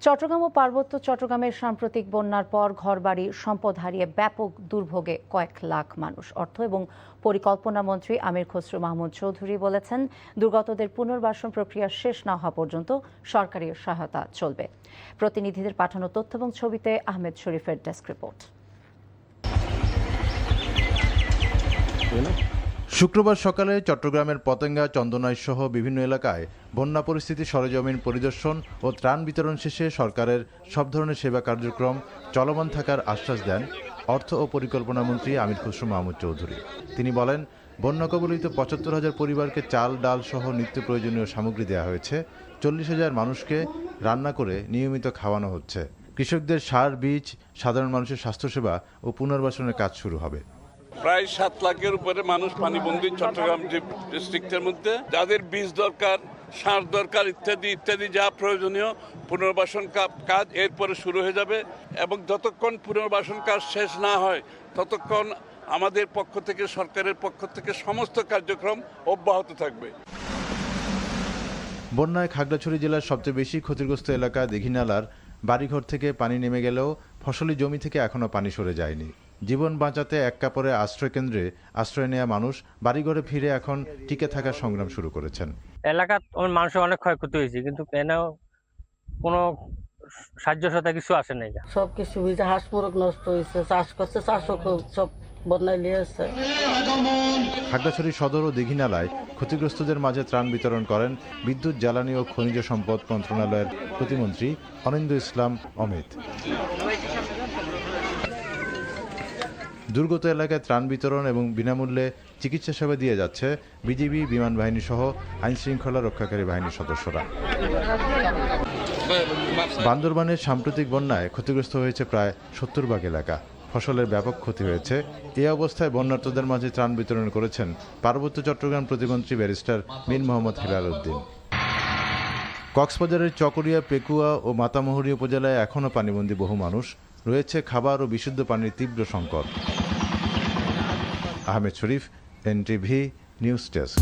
চট্টগ্রাম ও পার্বত্য চট্টগ্রামের সাম্প্রতিক বন্যার পর ঘরবাড়ি সম্পদ হারিয়ে ব্যাপক দুর্ভোগে কয়েক লাখ মানুষ। অর্থ এবং পরিকল্পনা মন্ত্রী আমির খসরু মাহমুদ চৌধুরী বলেছেন, দুর্গতদের পুনর্বাসন প্রক্রিয়া শেষ না হওয়া পর্যন্ত সরকারি সহায়তা চলবে। প্রতিনিধিদের পাঠানো তথ্য এবং ছবিতে আহমেদ শরীফের ডেস্ক রিপোর্ট। শুক্রবার সকালে চট্টগ্রামের পতেঙ্গা, চন্দনাইশ সহ বিভিন্ন এলাকায় বন্যা পরিস্থিতি সরেজমিন পরিদর্শন ও ত্রাণ বিতরণ শেষে সরকারের সব ধরনের সেবা কার্যক্রম চলমান থাকার আশ্বাস দেন অর্থ ও পরিকল্পনা মন্ত্রী আমির খসরু মাহমুদ চৌধুরী। তিনি বলেন, বন্যা কবলিত ৭৫,০০০ পরিবারকে চাল, ডাল সহ নিত্য প্রয়োজনীয় সামগ্রী দেওয়া হয়েছে। ৪০,০০০ মানুষকে রান্না করে নিয়মিত খাওয়ানো হচ্ছে। কৃষকদের সার, বীজ, সাধারণ মানুষের স্বাস্থ্যসেবা ও পুনর্বাসনের কাজ শুরু হবে। প্রায় ৭ লাখের উপরে মানুষ পানিবন্দী চট্টগ্রাম ডিস্ট্রিক্টের মধ্যে, যাদের বীজ দরকার, সার দরকার, ইত্যাদি ইত্যাদি যা প্রয়োজনীয় পুনর্বাসন কাজ এরপরে শুরু হয়ে যাবে। এবং যতক্ষণ পুনর্বাসন কাজ শেষ না হয় ততক্ষণ আমাদের পক্ষ থেকে, সরকারের পক্ষ থেকে সমস্ত কার্যক্রম অব্যাহত থাকবে। বন্যায় খাগড়াছড়ি জেলার সবচেয়ে বেশি ক্ষতিগ্রস্ত এলাকা দীঘিনালার বাড়িঘর থেকে পানি নেমে গেলেও ফসলি জমি থেকে এখনো পানি সরে যায়নি। জীবন বাঁচাতে এক কাপড়ে আশ্রয়কেন্দ্রে আশ্রয় নেওয়া মানুষ বাড়িঘরে ফিরে এখন টিকে থাকার সংগ্রাম শুরু করেছেন। এলাকার মানুষের অনেক ক্ষয়ক্ষতি হয়েছে, কিন্তু এনেও কোনো সাহায্য সহায়তা কিছু আসে নাই। সব কিছু হয়েছে, হাঁস মুরগ নষ্ট হয়েছে, চাষ করছে, চাষও সব বন্যায় নিয়েছে। খাগড়াছড়ি সদর ও দীঘিনালায় ক্ষতিগ্রস্তদের মাঝে ত্রাণ বিতরণ করেন বিদ্যুৎ, জ্বালানি ও খনিজ সম্পদ মন্ত্রণালয়ের প্রতিমন্ত্রী অনিন্দ ইসলাম অমিত। দুর্গত এলাকায় ত্রাণ বিতরণ এবং বিনামূল্যে চিকিৎসা সেবা দিয়ে যাচ্ছে বিজিবি, বিমান বাহিনী সহ আইনশৃঙ্খলা রক্ষাকারী বাহিনীর সদস্যরা। বান্দরবানের সাম্প্রতিক বন্যায় ক্ষতিগ্রস্ত হয়েছে প্রায় ৭০ ভাগ এলাকা। ফসলের ব্যাপক ক্ষতি হয়েছে। এই অবস্থায় বন্যার্তদের মাঝে ত্রাণ বিতরণ করেছেন পার্বত্য চট্টগ্রাম প্রতিমন্ত্রী ব্যারিস্টার মীর মোহাম্মদ হেলাল উদ্দিন। কক্সবাজারের চকরিয়া, পেকুয়া ও মাতামুহুরী উপজেলায় এখনও পানিবন্দী বহু মানুষ। রয়েছে খাবার ও বিশুদ্ধ পানির তীব্র সংকট। আহমেদ শরীফ, NTV নিউজ ডেস্ক।